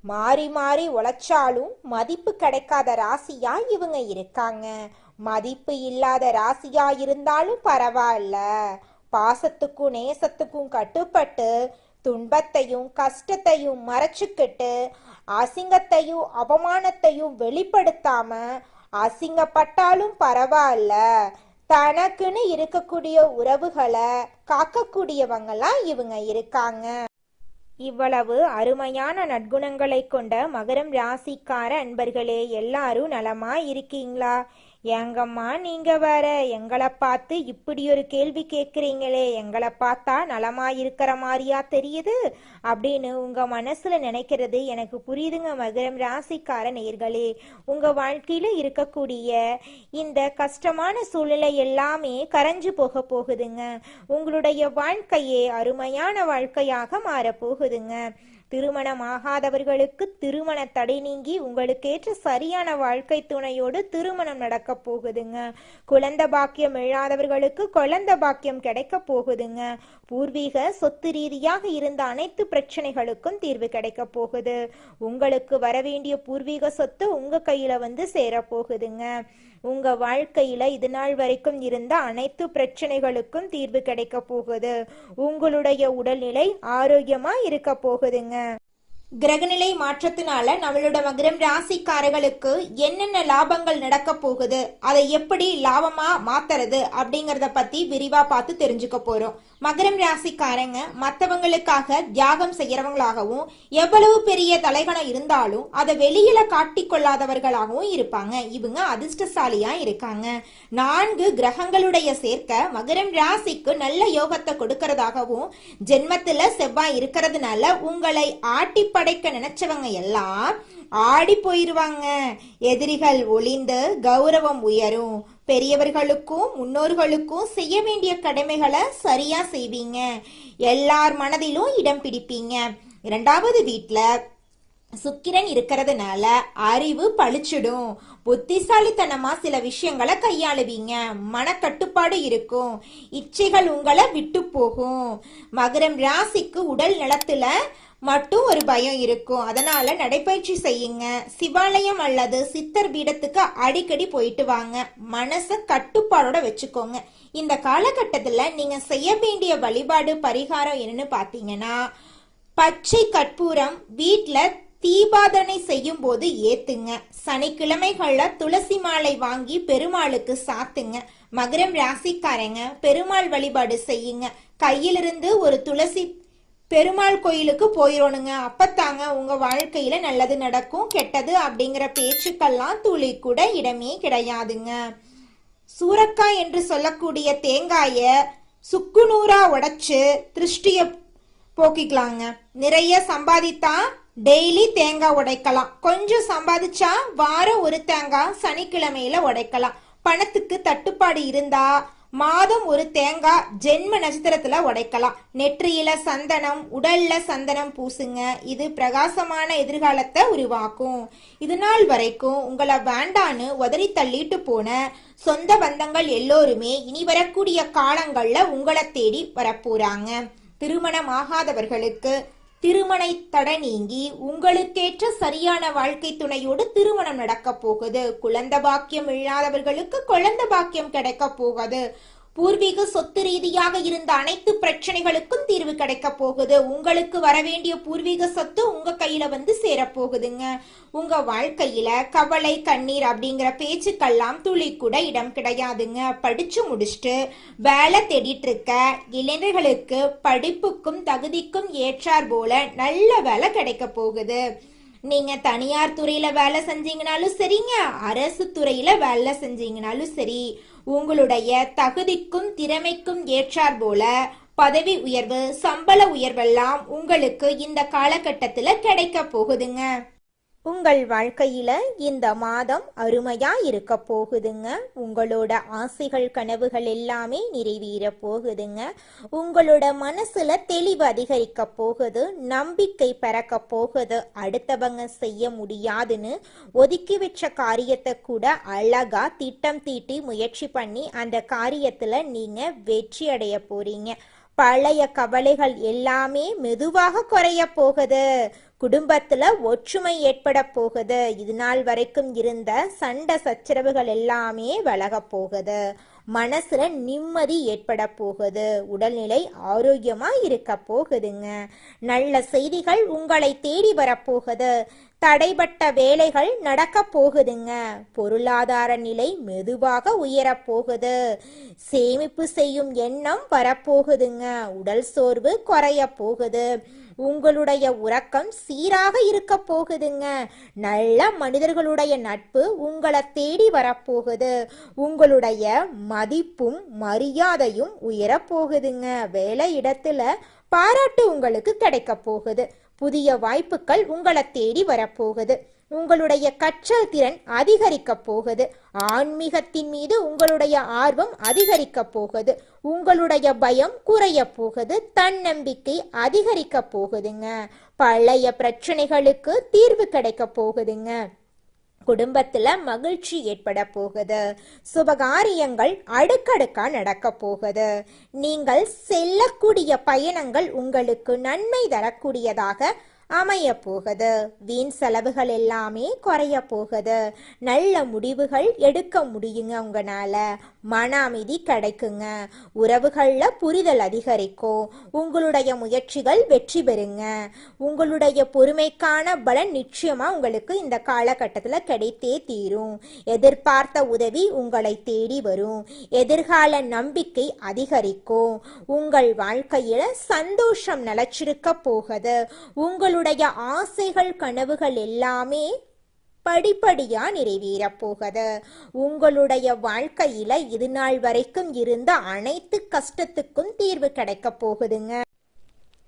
மாறி மாறி உழைச்சாலும் மதிப்பு கிடைக்காத ராசியா இவங்க இருக்காங்க. மதிப்பு இல்லாத ராசியா இருந்தாலும் பரவாயில்ல, பாசத்துக்கும் நேசத்துக்கும் கட்டுப்பட்டு துன்பத்தையும் கஷ்டத்தையும் மறைச்சுக்கிட்டு அசிங்கத்தையும் அவமானத்தையும் வெளிப்படுத்தாம அசிங்கப்பட்டாலும் பரவாயில்ல, தனக்குன்னு இருக்கக்கூடிய உறவுகளை காக்கக்கூடியவங்களாம் இவங்க இருக்காங்க. இவ்வளவு அருமையான நற்குணங்களை கொண்ட மகரம் ராசிக்கார அன்பர்களே, எல்லாரும் நலமா இருக்கீங்களா? ஏங்கம்மா நீங்க வேற எங்களை பார்த்து இப்படி ஒரு கேள்வி கேட்குறீங்களே, எங்களை பார்த்தா நலமா இருக்கிற மாதிரியா தெரியுது அப்படின்னு உங்க மனசுல நினைக்கிறது எனக்கு புரியுதுங்க. மகரம் ராசிக்கார நேயர்களே, உங்க வாழ்க்கையில இருக்கக்கூடிய இந்த கஷ்டமான சூழ்நிலை எல்லாமே கரைஞ்சு போக போகுதுங்க. உங்களுடைய வாழ்க்கையே அருமையான வாழ்க்கையாக மாறப்போகுதுங்க. திருமணம் ஆகாதவர்களுக்கு திருமண தடை நீங்கி உங்களுக்கேற்ற சரியான வாழ்க்கை துணையோடு திருமணம் நடக்க போகுதுங்க. குழந்தை பாக்கியம் இல்லாதவர்களுக்கு குழந்தை பாக்கியம் கிடைக்க போகுதுங்க. பூர்வீக சொத்து ரீதியாக இருந்த அனைத்து பிரச்சனைகளுக்கும் தீர்வு கிடைக்க போகுது. உங்களுக்கு வரவேண்டிய பூர்வீக சொத்து உங்க கையில வந்து சேர போகுதுங்க. உங்க வாழ்க்கையில இது நாள் வரைக்கும் இருந்த அனைத்து பிரச்சனைகளுக்கும் தீர்வு கிடைக்க போகுது. உங்களுடைய உடல்நிலை ஆரோக்கியமா இருக்க போகுதுங்க. கிரகநிலை மாற்றத்தினால நம்மளோட மகரம் ராசிக்காரர்களுக்கு என்னென்ன லாபங்கள் நடக்க போகுது, அதை எப்படி லாபமா மாத்துறது அப்படிங்கறத பத்தி விரிவா பார்த்து தெரிஞ்சுக்க போறோம். மகரம் ராசிக்காரங்க மற்றவங்களுக்காக தியாகம் செய்யறவங்களாகவும் எவ்வளவு பெரிய தலைகணம் இருந்தாலும் அதை வெளியில காட்டி கொள்ளாதவர்களாகவும் இருப்பாங்க. இவங்க அதிர்ஷ்டசாலியா இருக்காங்க. 4 கிரகங்களுடைய சேர்க்க மகரம் ராசிக்கு நல்ல யோகத்தை கொடுக்கறதாகவும் ஜென்மத்துல செவ்வாய் இருக்கிறதுனால உங்களை ஆட்டி படைக்க நினைச்சவங்க எல்லாம் ஆடி போயிருவாங்க. எதிரிகள் ஒளிந்து கௌரவம் உயரும். பெரியவர்களுக்கும் முன்னோர்களுக்கும் செய்ய வேண்டிய கடமைகளை சரியா செய்வீங்க. எல்லார் மனதிலும் இடம் பிடிப்பீங்க. 2வது வீட்டுல சுக்கிரன் இருக்கிறதுனால அறிவு பழிச்சிடும். புத்திசாலித்தனமா சில விஷயங்களை கையாளுவீங்க. மனக்கட்டுப்பாடு இருக்கும். இச்சைகள் உங்களை விட்டு போகும். மகரம் ராசிக்கு உடல் நலத்துல மட்டும் ஒரு பயம் இருக்கும். அதனால நடைபயிற்சி செய்யுங்க. சிவாலயம் அல்லது சித்தர் பீடத்துக்கு அடிக்கடி போயிட்டு வாங்க. மனச கட்டுப்பாடோட வச்சுக்கோங்க. இந்த காலகட்டத்துல நீங்க செய்ய வேண்டிய வழிபாடு பரிகாரம் என்னன்னு பாத்தீங்கன்னா, பச்சை கற்பூரம் வீட்டுல தீபாதனை செய்யும் போது ஏத்துங்க. சனிக்கிழமைகள்ல துளசி மாலை வாங்கி பெருமாளுக்கு சாத்துங்க. மகரம் ராசிக்காரங்க பெருமாள் வழிபாடு செய்யுங்க. கையிலிருந்து ஒரு துளசி பெருமாள் கோயிலுக்கு போயிடணுங்க. அப்பத்தாங்க உங்க வாழ்க்கையில நல்லது நடக்கும். கெட்டது அப்படிங்கிற பேச்சுக்கெல்லாம் துளி கூட இடமே கிடையாதுங்க. சூரக்காய் என்று சொல்லக்கூடிய தேங்காய சுக்குநூறா உடைச்சு திருஷ்டிய போக்கிக்கலாங்க. நிறைய சம்பாதித்தா டெய்லி தேங்காய் உடைக்கலாம். கொஞ்சம் சம்பாதிச்சா வாரம் ஒரு தேங்காய் சனிக்கிழமையில உடைக்கலாம். பணத்துக்கு தட்டுப்பாடு இருந்தா மாதம் ஒரு தேங்காய் ஜென்ம நட்சத்திரத்துல உடைக்கலாம். நெற்றியில சந்தனம், உடல்ல சந்தனம் பூசுங்க. இது பிரகாசமான எதிர்காலத்தை உருவாக்கும். இது நாள் வரைக்கும் உங்களை வேண்டான்னு உதறி தள்ளிட்டு போன சொந்த பந்தங்கள் எல்லோருமே இனி வரக்கூடிய காலங்கள்ல உங்களை தேடி வரப்போறாங்க. திருமணம் ஆகாதவர்களுக்கு திருமண தடை நீங்கி உங்களுக்கேற்ற சரியான வாழ்க்கை துணையோடு திருமணம் நடக்க போகுது. குழந்தை பாக்கியம் இல்லாதவர்களுக்கு குழந்தை பாக்கியம் கிடைக்க போகுது. பூர்வீக சொத்து ரீதியாக இருந்த அனைத்து பிரச்சனைகளுக்கும் தீர்வு கிடைக்க போகுது. உங்களுக்கு வரவேண்டிய பூர்வீக சொத்து உங்க கையில வந்து சேரப்போகுதுங்க. உங்க வாழ்க்கையில கவலை கண்ணீர் அப்படிங்கிற பேச்சுக்கெல்லாம் துளி கூட இடம் கிடையாதுங்க. படிச்சு முடிச்சுட்டு வேலை தேடிட்டு இருக்க இளைஞர்களுக்கு படிப்புக்கும் தகுதிக்கும் ஏற்றார் போல நல்ல வேலை கிடைக்க போகுது. நீங்க தனியார் துறையில வேலை செஞ்சீங்கனாலும் சரிங்க, அரசு துறையில வேலை செஞ்சீங்கனாலும் சரி, உங்களுடைய தகுதிக்கும் திறமைக்கும் ஏற்றார் போல பதவி உயர்வு, சம்பள உயர்வெல்லாம் உங்களுக்கு இந்த காலகட்டத்துல கிடைக்க போகுதுங்க. உங்கள் வாழ்க்கையில இந்த மாதம் அருமையா இருக்க போகுதுங்க. உங்களோட ஆசைகள் கனவுகள் எல்லாமே நிறைவேற போகுதுங்க. உங்களோட மனசுல தெளிவு அதிகரிக்க போகுது. நம்பிக்கை பிறக்க போகுது. அடுத்தவங்க செய்ய முடியாதுன்னு ஒதுக்கி வச்ச காரியத்தை கூட அழகா திட்டம் தீட்டி முயற்சி பண்ணி அந்த காரியத்துல நீங்க வெற்றி அடைய போறீங்க. பழைய கவலைகள் எல்லாமே மெதுவாக குறைய போகுது. குடும்பத்துல ஒற்றுமை ஏற்பட போகுது. இது நாள் வரைக்கும் இருந்த சண்டை சச்சரவுகள் எல்லாமே விலக போகுது. மனசுல நிம்மதி ஏற்பட போகுது. உடல்நிலை ஆரோக்கியமா இருக்க போகுதுங்க. நல்ல செய்திகள் உங்களை தேடி வரப்போகுது. தடைபட்ட வேலைகள் நடக்க போகுதுங்க. பொருளாதார நிலை மெதுவாக உயரப் போகுது. சேமிப்பு செய்யும் எண்ணம் வரப்போகுதுங்க. உடல் சோர்வு குறைய போகுது. உங்களுடைய உறக்கம் சீராக இருக்க போகுதுங்க. நல்ல மனிதர்களுடைய நட்பு உங்களை தேடி வரப்போகுது. உங்களுடைய மதிப்பும் மரியாதையும் உயரப்போகுதுங்க. வேலை இடத்துல பாராட்டு உங்களுக்கு கிடைக்க போகுது. புதிய வாய்ப்புகள் உங்களை தேடி வரப்போகுது. உங்களுடைய கற்றல் திறன் அதிகரிக்க போகுது. ஆன்மீகத்தின் மீது உங்களுடைய ஆர்வம் அதிகரிக்க போகுது. உங்களுடைய பயம் குறைய போகுது. தன்னம்பிக்கை அதிகரிக்க போகுதுங்க. பழைய பிரச்சனைகளுக்கு தீர்வு கிடைக்க போகுதுங்க. குடும்பத்துல மகிழ்ச்சி ஏற்பட போகுது. சுபகாரியங்கள் அடுக்கடுக்கா நடக்க போகுது. நீங்கள் செல்லக்கூடிய பயணங்கள் உங்களுக்கு நன்மை தரக்கூடியதாக அமைய போகுது. வீண் செலவுகள் எல்லாமே குறைய போகுது. நல்ல முடிவுகள் எடுக்க முடியுங்க. உங்களால மன அமைதி கிடைக்குங்க. உறவுகள்ல புரிதல் அதிகரிக்கும். உங்களுடைய முயற்சிகள் வெற்றி பெறுங்க. உங்களுடைய பொறுமைக்கான பலன் நிச்சயமா உங்களுக்கு இந்த காலகட்டத்தில் கிடைத்தே தீரும். எதிர்பார்த்த உதவி உங்களை தேடி வரும். எதிர்கால நம்பிக்கை அதிகரிக்கும். உங்கள் வாழ்க்கையில சந்தோஷம் நிலைச்சிருக்க போகுது. உங்களுடைய ஆசைகள் கனவுகள் எல்லாமே படிப்படியா நிறைவேற போகுது. உங்களுடைய வாழ்க்கையில இது நாள் வரைக்கும் இருந்த அனைத்து கஷ்டத்துக்கும் தீர்வு கிடைக்க போகுதுங்க.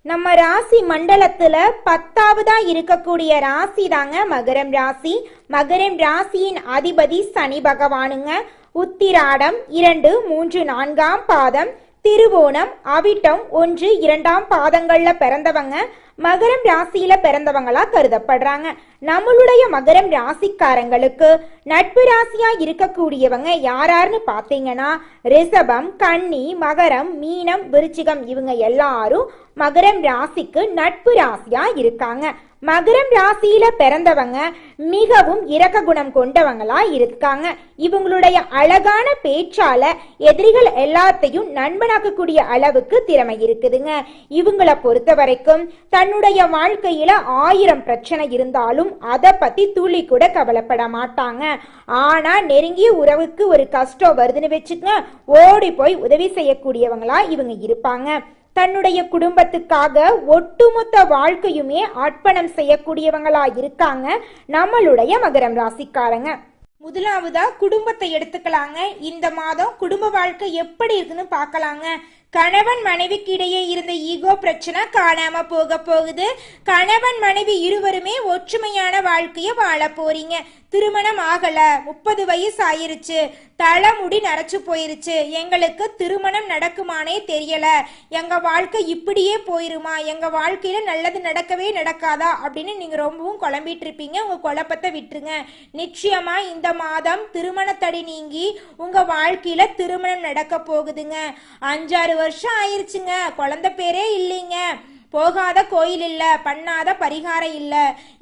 நம்ம ராசி மண்டலத்துல 10வதா இருக்கக்கூடிய ராசி தாங்க மகரம் ராசி. மகரம் ராசியின் அதிபதி சனி பகவானுங்க. உத்திராடம் 2, 3, 4ஆம் பாதம், திருவோணம், அவிட்டம் 1, 2ஆம் பாதங்கள்ல பிறந்தவங்க மகரம் ராசியில பிறந்தவங்களா கருதப்படுறாங்க. நம்மளுடைய மகரம் ராசிக்காரங்களுக்கு நட்பு ராசியா இருக்கக்கூடியவங்க யாராருன்னு பாத்தீங்கன்னா ரிஷபம், கன்னி, மகரம், மீனம், விருச்சிகம் இவங்க எல்லாரும் மகரம் ராசிக்கு நட்பு ராசியா இருக்காங்க. மகரம் ராசியில பிறந்தவங்க மிகவும் இரக்க குணம் கொண்டவங்களா இருக்காங்க. இவங்களுடைய அழகான பேச்சால எதிரிகள் எல்லாத்தையும் நண்பனாக்கக்கூடிய அளவுக்கு திறமை இருக்குதுங்க. இவங்களை பொறுத்த வரைக்கும் தன்னுடைய வாழ்க்கையில 1000 பிரச்சனை இருந்தாலும் அதை பத்தி துளி கூட கவலைப்பட மாட்டாங்க. ஆனா நெருங்கிய உறவுக்கு ஒரு கஷ்டம் வருதுன்னு வச்சுக்கங்க, ஓடி போய் உதவி செய்யக்கூடியவங்களா இவங்க இருப்பாங்க. தன்னுடைய குடும்பத்துக்காக ஒட்டுமொத்த வாழ்க்கையுமே அர்ப்பணம் செய்யக்கூடியவங்களா இருக்காங்க நம்மளுடைய மகரம் ராசிக்காரங்க. முதலாவதா குடும்பத்தை எடுத்துக்கலாங்க. இந்த மாதம் குடும்ப வாழ்க்கை எப்படி இருக்குன்னு பார்க்கலாங்க. கணவன் மனைவிக்கு இடையே இருந்த ஈகோ பிரச்சனை காணாம போக போகுது. கணவன் மனைவி இருவருமே ஒற்றுமையான வாழ்க்கைய வாழ போறீங்க. திருமணம் ஆகல, 30 வயசு ஆயிருச்சு, தலைமுடி நரைச்சு போயிருச்சு, எங்களுக்கு திருமணம் நடக்குமானே தெரியல, எங்க வாழ்க்கை இப்படியே போயிருமா, எங்க வாழ்க்கையில நல்லது நடக்கவே நடக்காதா அப்படின்னு நீங்க ரொம்பவும் குழம்பிட்டு இருப்பீங்க. உங்க குழப்பத்தை விட்டுருங்க. நிச்சயமா இந்த மாதம் திருமண தடை நீங்கி உங்க வாழ்க்கையில திருமணம் நடக்க போகுதுங்க. 5-6 வருஷம் ஆயிருச்சுங்க, குழந்தை பேரே இல்லைங்க, போகாத கோயில் இல்ல, பண்ணாத பரிகாரம் இல்ல,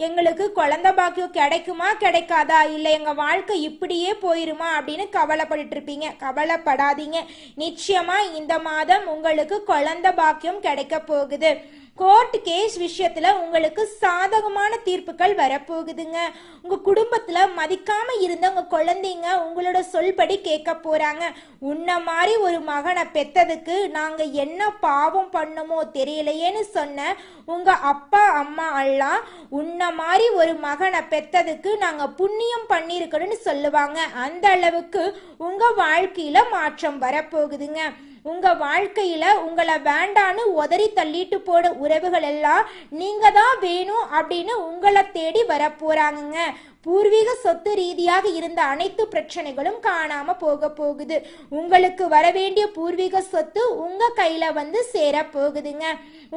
எங்களுக்கு குழந்தை பாக்கியம் கிடைக்குமா கிடைக்காதா, இல்ல எங்க வாழ்க்கை இப்படியே போயிருமா அப்படின்னு கவலைப்பட்டு இருப்பீங்க. கவலைப்படாதீங்க. நிச்சயமா இந்த மாதம் உங்களுக்கு குழந்தை பாக்கியம் கிடைக்க போகுது. கோர்ட் கேஸ் விஷயத்துல உங்களுக்கு சாதகமான தீர்ப்புகள் வரப்போகுதுங்க. உங்க குடும்பத்துல மதிக்காம இருந்த உங்க குழந்தைங்க உங்களோட சொல்படி கேட்க போறாங்க. உன்ன மாதிரி ஒரு மகனை பெத்ததுக்கு நாங்க என்ன பாவம் பண்ணமோ தெரியலையேன்னு சொன்ன உங்க அப்பா அம்மா எல்லாம் உன்ன மாதிரி ஒரு மகனை பெத்ததுக்கு நாங்க புண்ணியம் பண்ணிருக்கணும்னு சொல்லுவாங்க. அந்த அளவுக்கு உங்க வாழ்க்கையில மாற்றம் வரப்போகுதுங்க. உங்க வாழ்க்கையில உங்களை வேண்டான்னு உதறி தள்ளிட்டு போட உறவுகள் எல்லாம் நீங்க தான் வேணும் அப்படின்னு உங்களை தேடி வர போறாங்க. பூர்வீக சொத்து ரீதியாக இருந்த அனைத்து பிரச்சனைகளும் காணாம போக போகுது. உங்களுக்கு வர வேண்டிய பூர்வீக சொத்து உங்க கையில வந்து சேர போகுதுங்க.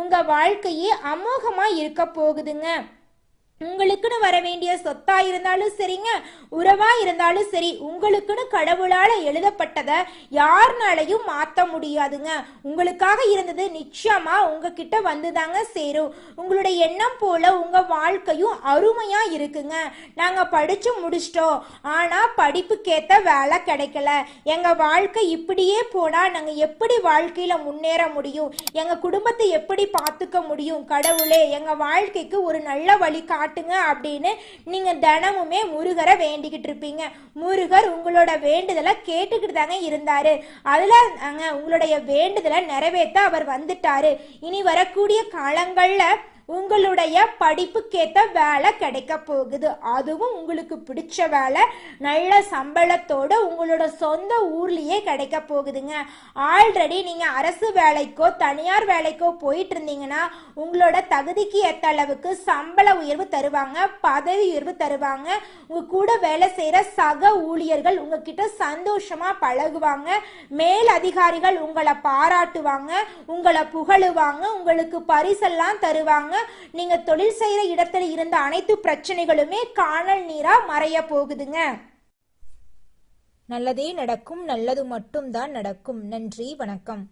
உங்க வாழ்க்கையே அமோகமா இருக்க போகுதுங்க. உங்களுக்குன்னு வர வேண்டிய சொத்தா இருந்தாலும் சரிங்க, உறவா இருந்தாலும் சரி, உங்களுக்குன்னு கடவுளால எழுதப்பட்டதை யாருனாலையும் மாத்த முடியாதுங்க. உங்களுக்காக இருந்தது நிச்சயமா உங்ககிட்ட வந்துதாங்க சேரும். உங்களுடைய எண்ணம் போல உங்க வாழ்க்கையும் அருமையா இருக்குங்க. நாங்க படிச்சு முடிச்சிட்டோம், ஆனா படிப்புக்கேத்த வேலை கிடைக்கல, எங்க வாழ்க்கை இப்படியே போனா நாங்க எப்படி வாழ்க்கையில முன்னேற முடியும், எங்க குடும்பத்தை எப்படி பார்த்துக்க முடியும், கடவுளே எங்க வாழ்க்கைக்கு ஒரு நல்ல வழி காட்டுங்க அப்படின்னு நீங்க தினமுமே முருகரை வேண்டிக்கிட்டு இருப்பீங்க. முருகர் உங்களோட வேண்டுதலை கேட்டுக்கிட்டு தாங்க இருந்தாரு. அதுல உங்களுடைய வேண்டுதலை நிறைவேற்ற அவர் வந்துட்டாரு. இனி வரக்கூடிய காலங்கள்ல உங்களுடைய படிப்புக்கேற்ற வேலை கிடைக்க போகுது. அதுவும் உங்களுக்கு பிடிச்ச வேலை, நல்ல சம்பளத்தோட உங்களோட சொந்த ஊர்லயே கிடைக்க போகுதுங்க. ஆல்ரெடி நீங்க அரசு வேலைக்கோ தனியார் வேலைக்கோ போயிட்டு இருந்தீங்கன்னா உங்களோட தகுதிக்கு ஏற்ற அளவுக்கு சம்பள உயர்வு தருவாங்க, பதவி உயர்வு தருவாங்க. உங்க கூட வேலை செய்யற சக ஊழியர்கள் உங்ககிட்ட சந்தோஷமா பழகுவாங்க. மேல் அதிகாரிகள் உங்களை பாராட்டுவாங்க, உங்களை புகழுவாங்க, உங்களுக்கு பரிசெல்லாம் தருவாங்க. நீங்க தொழில் செய்யற இடத்துல இருந்த அனைத்து பிரச்சனைகளுமே காணல் நீரா மறைய போகுதுங்க. நல்லதே நடக்கும், நல்லது மட்டும் தான் நடக்கும். நன்றி, வணக்கம்.